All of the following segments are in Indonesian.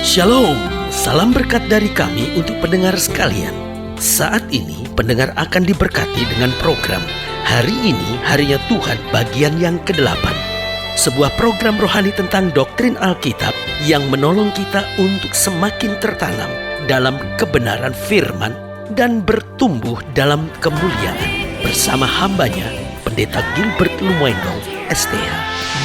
Shalom, salam berkat dari kami untuk pendengar sekalian. Saat ini pendengar akan diberkati dengan program Hari Ini Harinya Tuhan bagian yang ke-8. Sebuah program rohani tentang doktrin Alkitab yang menolong kita untuk semakin tertanam dalam kebenaran firman dan bertumbuh dalam kemuliaan. Bersama hambanya, Pendeta Gilbert Lumendo, STH.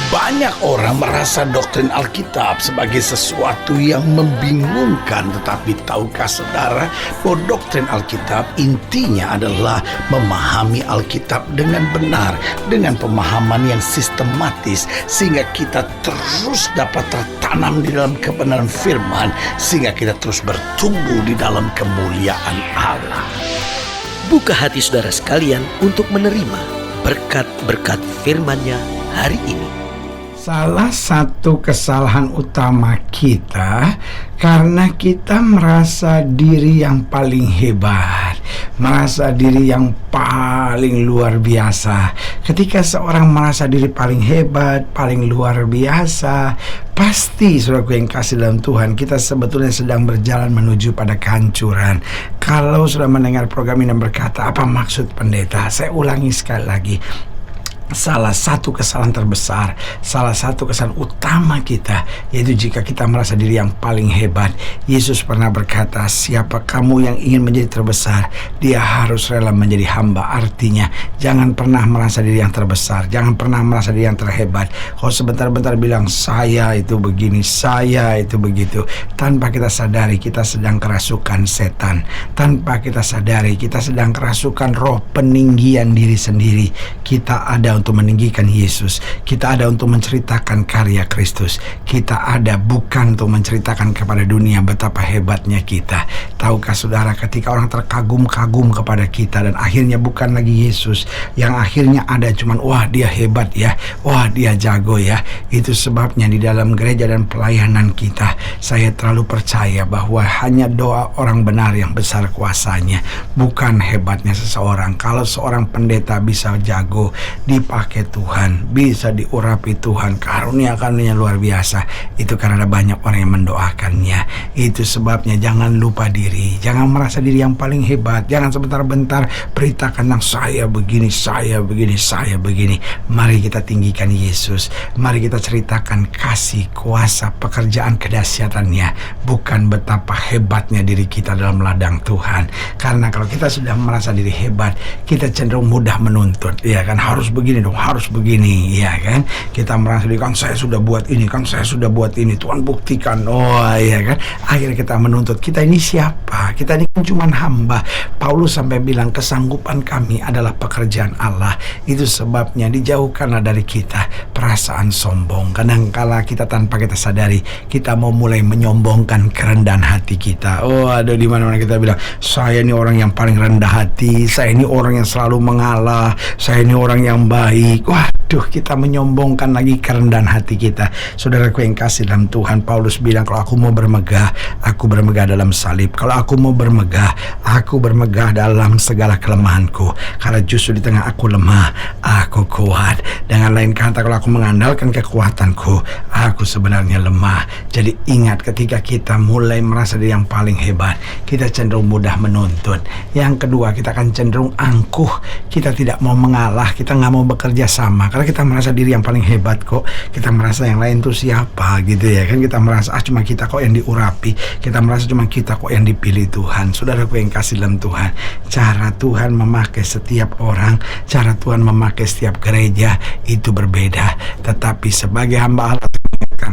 Banyak orang merasa doktrin Alkitab sebagai sesuatu yang membingungkan. Tetapi tahukah saudara bahwa doktrin Alkitab intinya adalah memahami Alkitab dengan benar, dengan pemahaman yang sistematis, sehingga kita terus dapat tertanam di dalam kebenaran firman, sehingga kita terus bertumbuh di dalam kemuliaan Allah. Buka hati saudara sekalian untuk menerima berkat-berkat firman-Nya hari ini. Salah satu kesalahan utama kita karena kita merasa diri yang paling hebat, merasa diri yang paling luar biasa. Ketika seorang merasa diri paling hebat, paling luar biasa, pasti saudaraku yang kasih dalam Tuhan, kita sebetulnya sedang berjalan menuju pada kehancuran. Kalau sudah mendengar program ini dan berkata, apa maksud pendeta? Saya ulangi sekali lagi. Salah satu kesalahan terbesar, salah satu kesalahan utama kita, yaitu jika kita merasa diri yang paling hebat. Yesus pernah berkata, siapa kamu yang ingin menjadi terbesar, dia harus rela menjadi hamba. Artinya, jangan pernah merasa diri yang terbesar, jangan pernah merasa diri yang terhebat. Kalau sebentar-bentar bilang, saya itu begini, saya itu begitu, tanpa kita sadari kita sedang kerasukan setan. Tanpa kita sadari kita sedang kerasukan roh peninggian diri sendiri. Kita ada untuk meninggikan Yesus, kita ada untuk menceritakan karya Kristus, kita ada bukan untuk menceritakan kepada dunia betapa hebatnya kita. Tahukah saudara, ketika orang terkagum-kagum kepada kita dan akhirnya bukan lagi Yesus, yang akhirnya ada cuman wah dia hebat ya, wah dia jago ya. Itu sebabnya di dalam gereja dan pelayanan kita, saya terlalu percaya bahwa hanya doa orang benar yang besar kuasanya, bukan hebatnya seseorang. Kalau seorang pendeta bisa jago, dipakai Tuhan, bisa diurapi Tuhan, karunia-karunia luar biasa, itu karena ada banyak orang yang mendoakannya. Itu sebabnya jangan lupa diri, jangan merasa diri yang paling hebat, jangan sebentar-bentar beritakan tentang saya begini, saya begini, saya begini. Mari kita tinggikan Yesus, mari kita ceritakan kasih, kuasa, pekerjaan kedahsyatannya, bukan betapa hebatnya diri kita dalam ladang Tuhan. Karena kalau kita sudah merasa diri hebat, kita cenderung mudah menuntut, ya kan, harus begini dong, harus begini, ya kan. Kita merasa diri, kan saya sudah buat ini, kan saya sudah buat ini, Tuhan buktikan, oh ya kan. Akhirnya kita menuntut, kita ini siapa? Kita ini kan cuma hamba. Paulus sampai bilang, kesanggupan kami adalah pekerjaan Allah. Itu sebabnya dijauhkanlah dari kita perasaan sombong. Kadangkala kita tanpa kita sadari, kita mau mulai menyombongkan kerendahan hati kita. Oh, ada di mana-mana kita bilang, saya ini orang yang paling rendah hati, saya ini orang yang selalu mengalah, saya ini orang yang baik. Waduh, kita menyombongkan lagi kerendahan hati kita. Saudaraku yang kasih dalam Tuhan, Paulus bilang, kalau aku mau bermegah, aku bermegah dalam salib. Kalau aku mau bermegah, aku bermegah dalam segala kelemahanku. Karena justru di tengah aku lemah, aku kuat. Dengan lain kata, kalau aku mengandalkan kekuatanku, aku sebenarnya lemah. Jadi ingat, ketika kita mulai merasa diri yang paling hebat, kita cenderung mudah menuntut. Yang kedua, kita akan cenderung angkuh. Kita tidak mau mengalah, kita nggak mau bekerja sama, karena kita merasa diri yang paling hebat kok. Kita merasa yang lain tuh siapa gitu ya kan. Kita merasa cuma kita kok yang diurapi, kita merasa cuma kita kok yang dipilih Tuhan. Saudaraku yang kasih dalam Tuhan, cara Tuhan memakai setiap orang, cara Tuhan memakai setiap gereja itu berbeda. Tetapi sebagai hamba Allah,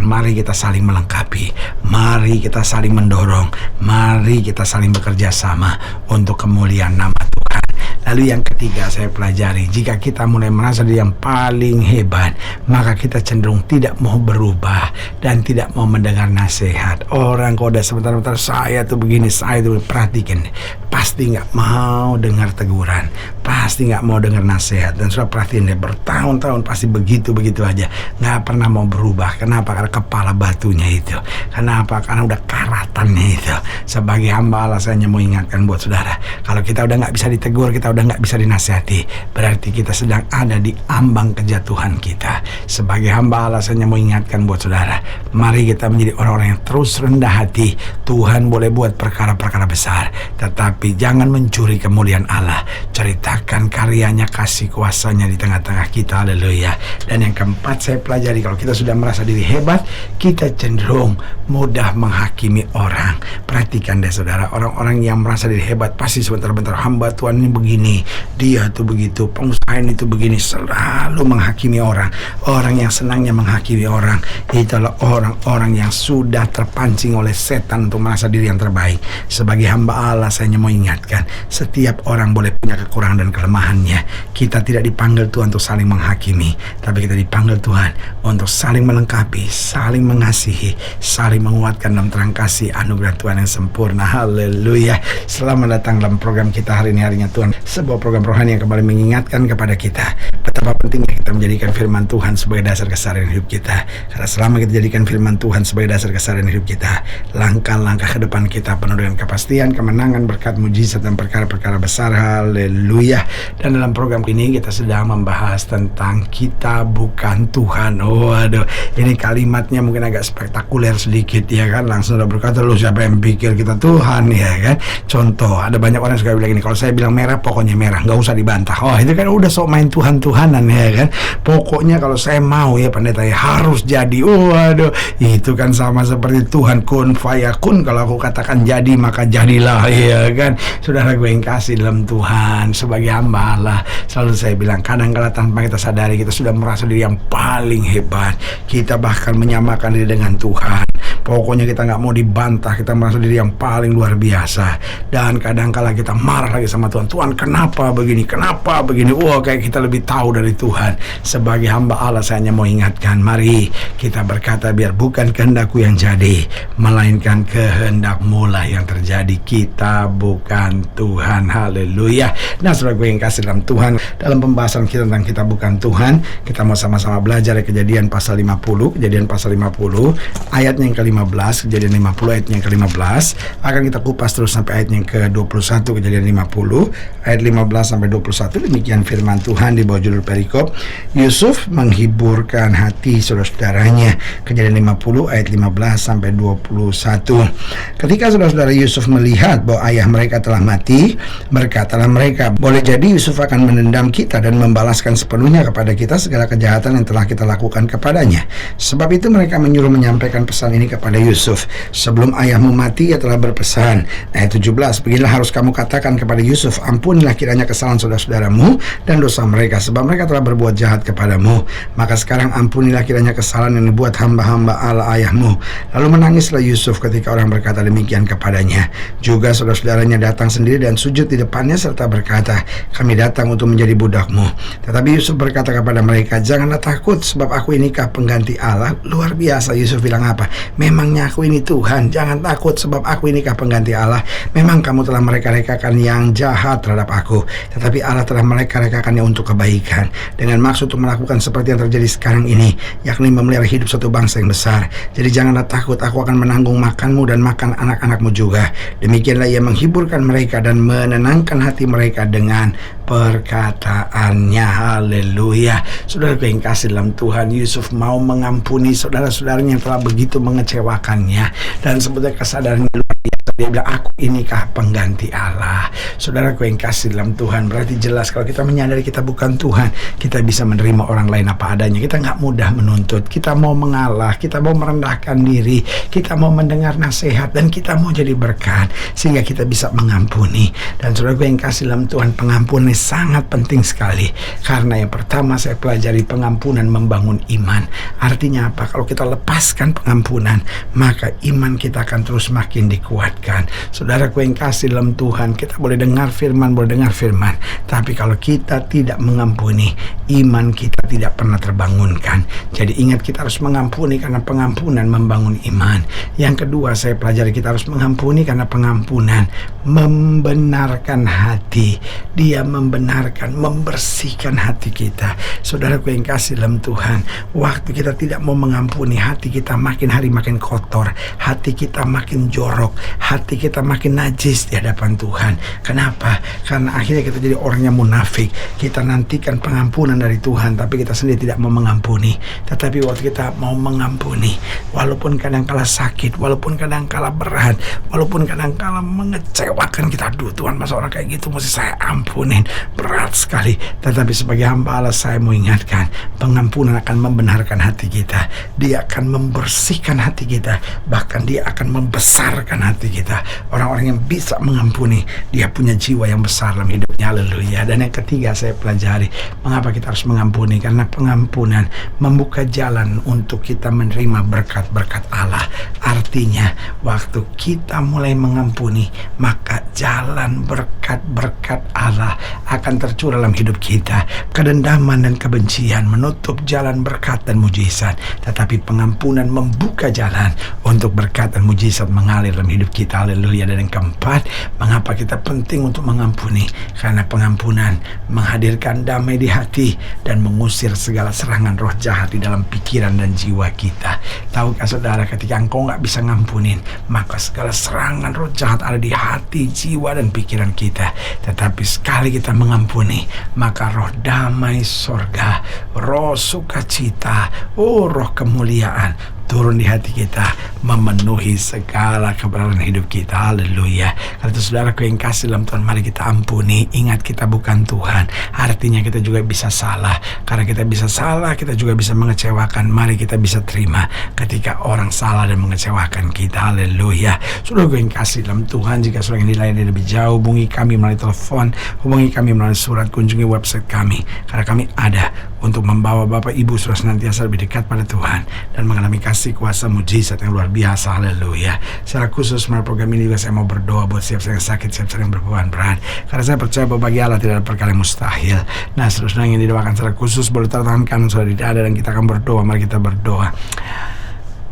mari kita saling melengkapi, mari kita saling mendorong, mari kita saling bekerja sama untuk kemuliaan nama Tuhan. Lalu yang ketiga saya pelajari, jika kita mulai merasa diri yang paling hebat, maka kita cenderung tidak mau berubah dan tidak mau mendengar nasihat. Orang kalau udah sebentar-bentar saya tuh begini, saya tuh, perhatikan, pasti nggak mau dengar teguran, pasti nggak mau dengar nasihat. Dan sudah perhatiin deh, bertahun-tahun pasti begitu-begitu aja, nggak pernah mau berubah. Kenapa? Karena kepala batunya itu. Kenapa? Karena udah karat kehebatannya itu. Sebagai hamba Allah, saya hanya mau ingatkan buat saudara, kalau kita udah nggak bisa ditegur, kita udah nggak bisa dinasihati, berarti kita sedang ada di ambang kejatuhan kita. Sebagai hamba Allah, saya hanya mau ingatkan buat saudara, mari kita menjadi orang-orang yang terus rendah hati. Tuhan boleh buat perkara-perkara besar, tetapi jangan mencuri kemuliaan Allah. Ceritakan karyanya, kasih kuasanya di tengah-tengah kita. Haleluya. Dan yang keempat saya pelajari, kalau kita sudah merasa diri hebat, kita cenderung mudah menghakimi orang. Perhatikan deh saudara, orang-orang yang merasa diri hebat pasti sebentar-bentar, hamba Tuhan ini begini, dia tuh begitu, pengusaha ini tuh begini, selalu menghakimi orang. Orang yang senangnya menghakimi orang itu adalah orang-orang yang sudah terpancing oleh setan untuk merasa diri yang terbaik. Sebagai hamba Allah, saya hanya mau ingatkan, setiap orang boleh punya kekurangan dan kelemahannya. Kita tidak dipanggil Tuhan untuk saling menghakimi, tapi kita dipanggil Tuhan untuk saling melengkapi, saling mengasihi, saling menguatkan dalam terang kasih anugerah Tuhan yang sempurna. Haleluya. Selamat datang dalam program kita hari ini, Harinya Tuhan, sebuah program rohani yang kembali mengingatkan kepada kita betapa pentingnya kita menjadikan firman Tuhan sebagai dasar keseharian hidup kita. Karena selama kita jadikan firman Tuhan sebagai dasar keseharian hidup kita, langkah-langkah ke depan kita penuh dengan kepastian, kemenangan, berkat, mujizat, dan perkara-perkara besar. Haleluya. Dan dalam program ini kita sedang membahas tentang kita bukan Tuhan. Waduh, ini kalimatnya mungkin agak spektakuler sedikit ya kan. Langsung udah berkata, lu siapa yang pikir kita Tuhan ya kan. Contoh, ada banyak orang yang suka bilang ini, kalau saya bilang merah pokoknya merah, nggak usah dibantah. Oh itu kan udah sok main Tuhan-Tuhanan ya kan. Pokoknya kalau saya mau ya pendeta ya harus jadi. Waduh, itu kan sama seperti Tuhan kun fayakun. Kalau aku katakan jadi maka jadilah ya kan. Saudara gue yang kasih dalam Tuhan, sebagai hamba Allah, selalu saya bilang, kadang-kala tanpa kita sadari kita sudah merasa diri yang paling hebat. Kita bahkan menyamakan diri dengan Tuhan. Pokoknya kita nggak mau dibantah, kita merasa diri yang paling luar biasa. Dan kadang-kala kita marah lagi sama Tuhan. Tuhan kenapa begini, kenapa begini. Wah, kayak kita lebih tahu dari Tuhan. Sebagai hamba Allah, saya hanya mau ingatkan, mari kita berkata, biar bukan kehendakku yang jadi, melainkan kehendak-Mu lah yang terjadi. Kita bukan Tuhan. Haleluya. Nah saudara gue yang kasih dalam Tuhan, dalam pembahasan kita tentang kita bukan Tuhan, kita mau sama-sama belajar dari Kejadian pasal 50. Kejadian pasal 50 ayatnya yang ke-15, Kejadian 50 ayatnya yang ke-15. Akan kita kupas terus sampai ayat yang ke-21, Kejadian 50 ayat 15 sampai 21. Demikian firman Tuhan di bawah judul perikop, Yusuf menghiburkan hati saudara-saudaranya. Kejadian 50 ayat 15 sampai 21. Ketika saudara-saudara Yusuf melihat bahwa ayah mereka telah mati, berkatalah mereka, boleh jadi Yusuf akan menendam kita dan membalaskan sepenuhnya kepada kita segala kejahatan yang telah kita lakukan kepadanya. Sebab itu mereka menyuruh menyampaikan pesan ini kepada Yusuf. Sebelum ayahmu mati, ia telah berpesan. Ayat 17, beginilah harus kamu katakan kepada Yusuf, ampunilah kiranya kesalahan saudara-saudaramu dan dosa mereka, sebab mereka telah berbuat jahat kepadamu. Maka sekarang ampunilah kiranya kesalahan yang dibuat hamba-hamba Allah ayahmu. Lalu menangislah Yusuf ketika orang berkata demikian kepadanya. Juga saudara-saudaranya datang sendiri dan sujud di depannya serta berkata, kami datang untuk menjadi budakmu. Tetapi Yusuf berkata kepada mereka, janganlah takut, sebab aku inikah pengganti Allah. Luar biasa, Yusuf bilang apa? Memangnya aku ini Tuhan? Jangan takut, sebab aku inikah pengganti Allah. Memang kamu telah mereka-rekakan yang jahat terhadap aku, tetapi Allah telah mereka-rekakannya untuk kebaikan, dengan maksud untuk melakukan seperti yang terjadi sekarang ini, yakni memelihara hidup satu bangsa yang besar. Jadi janganlah takut, aku akan menanggung makanmu dan makan anak-anakmu juga. Demikianlah ia menghiburkan mereka dan menenangkan hati mereka dengan perkataannya. Haleluya. Saudara yang kasih dalam Tuhan, Yusuf mau mengampuni saudara-saudaranya yang telah begitu mengecewakannya, dan sebetulnya kesadarannya luar biasa. Dia bilang, aku inikah pengganti Allah. Saudara yang kasih dalam Tuhan, berarti jelas kalau kita menyadari kita bukan Tuhan, kita bisa menerima orang lain apa adanya. Kita nggak mudah menuntut, kita mau mengalah, kita mau merendahkan diri, kita mau mendengar nasihat, dan kita mau jadi berkat sehingga kita bisa mengampuni. Dan saudara yang kasih dalam Tuhan, pengampunan ini sangat penting sekali, karena yang pertama saya pelajari, pengampunan membangun iman. Artinya apa? Kalau kita lepaskan pengampunan, maka iman kita akan terus makin dikuatkan. terbangunkan. Saudaraku yang kasih dalam Tuhan, kita boleh dengar firman, tapi kalau kita tidak mengampuni, iman kita tidak pernah terbangunkan. Jadi ingat, kita harus mengampuni karena pengampunan membangun iman. Yang kedua saya pelajari, kita harus mengampuni karena pengampunan membenarkan hati. Dia membenarkan, membersihkan hati kita. Saudaraku yang kasih dalam Tuhan, waktu kita tidak mau mengampuni, hati kita makin hari makin kotor, hati kita makin jorok, hati kita makin najis di hadapan Tuhan. Kenapa? Karena akhirnya kita jadi orang yang munafik. Kita nantikan pengampunan dari Tuhan, tapi kita sendiri tidak mau mengampuni. Tetapi waktu kita mau mengampuni, walaupun kadang-kala sakit, walaupun kadang-kala berat, walaupun kadang-kala mengecewakan kita, aduh Tuhan, masa orang kayak gitu mesti saya ampunin, berat sekali. Tetapi sebagai hamba Allah, saya mau ingatkan, pengampunan akan membenarkan hati kita. Dia akan membersihkan hati kita, bahkan dia akan membesarkan hati kita. Orang-orang yang bisa mengampuni, dia punya jiwa yang besar dalam hidupnya. Haleluya. Dan yang ketiga saya pelajari, mengapa kita harus mengampuni? Karena pengampunan membuka jalan untuk kita menerima berkat-berkat Allah. Artinya waktu kita mulai mengampuni, maka jalan berkat-berkat Allah akan tercurah dalam hidup kita. Kedendaman dan kebencian menutup jalan berkat dan mujizat, tetapi pengampunan membuka jalan untuk berkat dan mujizat mengalir dalam hidup kita. Haleluya. Dan yang keempat, mengapa kita penting untuk mengampuni? Karena pengampunan menghadirkan damai di hati dan mengusir segala serangan roh jahat di dalam pikiran dan jiwa kita. Tahukah saudara, ketika engkau gak bisa ngampunin, maka segala serangan roh jahat ada di hati, jiwa, dan pikiran kita. Tetapi sekali kita mengampuni, maka roh damai sorga, roh sukacita, roh kemuliaan turun di hati kita, memenuhi segala kebenaran hidup kita. Haleluya. Kalau itu saudaraku yang kasih dalam Tuhan, mari kita ampuni. Ingat, kita bukan Tuhan, artinya kita juga bisa salah. Karena kita bisa salah, kita juga bisa mengecewakan. Mari kita bisa terima ketika orang salah dan mengecewakan kita. Haleluya. Saudaraku yang kasih dalam Tuhan, jika saudara yang dilayani lebih jauh, hubungi kami melalui telepon, hubungi kami melalui surat, kunjungi website kami, karena kami ada untuk membawa Bapak Ibu saudara senantiasa lebih dekat pada Tuhan dan mengalami kasih kuasa mujizat yang luar biasa. Haleluya. Secara khusus melalui program ini juga saya mau berdoa buat siap yang sakit, siap yang berbeban berat, karena saya percaya bahwa bagi Allah tidak ada perkara yang mustahil. Nah, saudara yang didoakan secara khusus boleh taruh tangan kanan saudara di dada dan kita akan berdoa. Mari kita berdoa.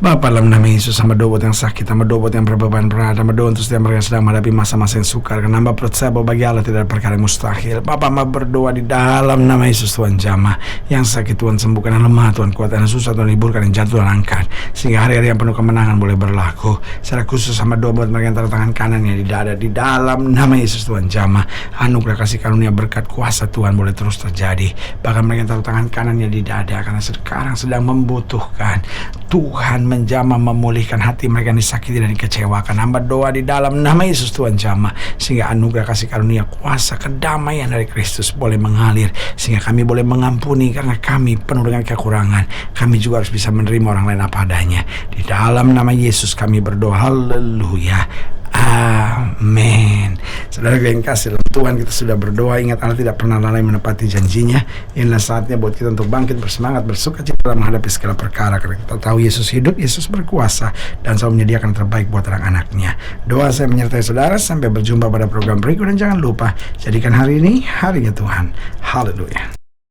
Bapa, dalam nama Yesus, hamba doa buat yang sakit, hamba doa buat yang berbeban berat, hamba doa untuk setiap mereka yang sedang menghadapi masa-masa yang sukar, karena hamba percaya bahwa bagi Allah tidak ada perkara yang mustahil. Bapa, hamba berdoa di dalam nama Yesus, Tuhan jamah yang sakit, Tuhan sembuhkan, yang lemah Tuhan kuatkan, yang susah Tuhan liburkan, yang jatuh Tuhan angkat, sehingga hari-hari yang penuh kemenangan boleh berlaku. Secara khusus hamba doa buat mereka yang taruh tangan kanannya di dada, di dalam nama Yesus, Tuhan jamah anugerah kasih karunia berkat kuasa Tuhan boleh terus terjadi. Bahkan mereka yang taruh tangan kanannya di dada, karena sekarang sedang membutuhkan Tuhan menjamah, memulihkan hati mereka yang disakiti dan dikecewakan. Hamba doa di dalam nama Yesus, Tuhan jamah sehingga anugerah kasih karunia kuasa kedamaian dari Kristus boleh mengalir, sehingga kami boleh mengampuni karena kami penuh dengan kekurangan. Kami juga harus bisa menerima orang lain apa adanya. Di dalam nama Yesus kami berdoa. Haleluya. Amin. Saudara yang kasih dalam Tuhan, kita sudah berdoa. Ingat, Allah tidak pernah lalai menepati janjinya. Inilah saatnya buat kita untuk bangkit bersemangat, bersuka cita dalam menghadapi segala perkara, karena kita tahu Yesus hidup, Yesus berkuasa, dan selalu menyediakan terbaik buat anak-anaknya. Doa saya menyertai saudara. Sampai berjumpa pada program berikut, dan jangan lupa jadikan hari ini harinya Tuhan. Haleluya.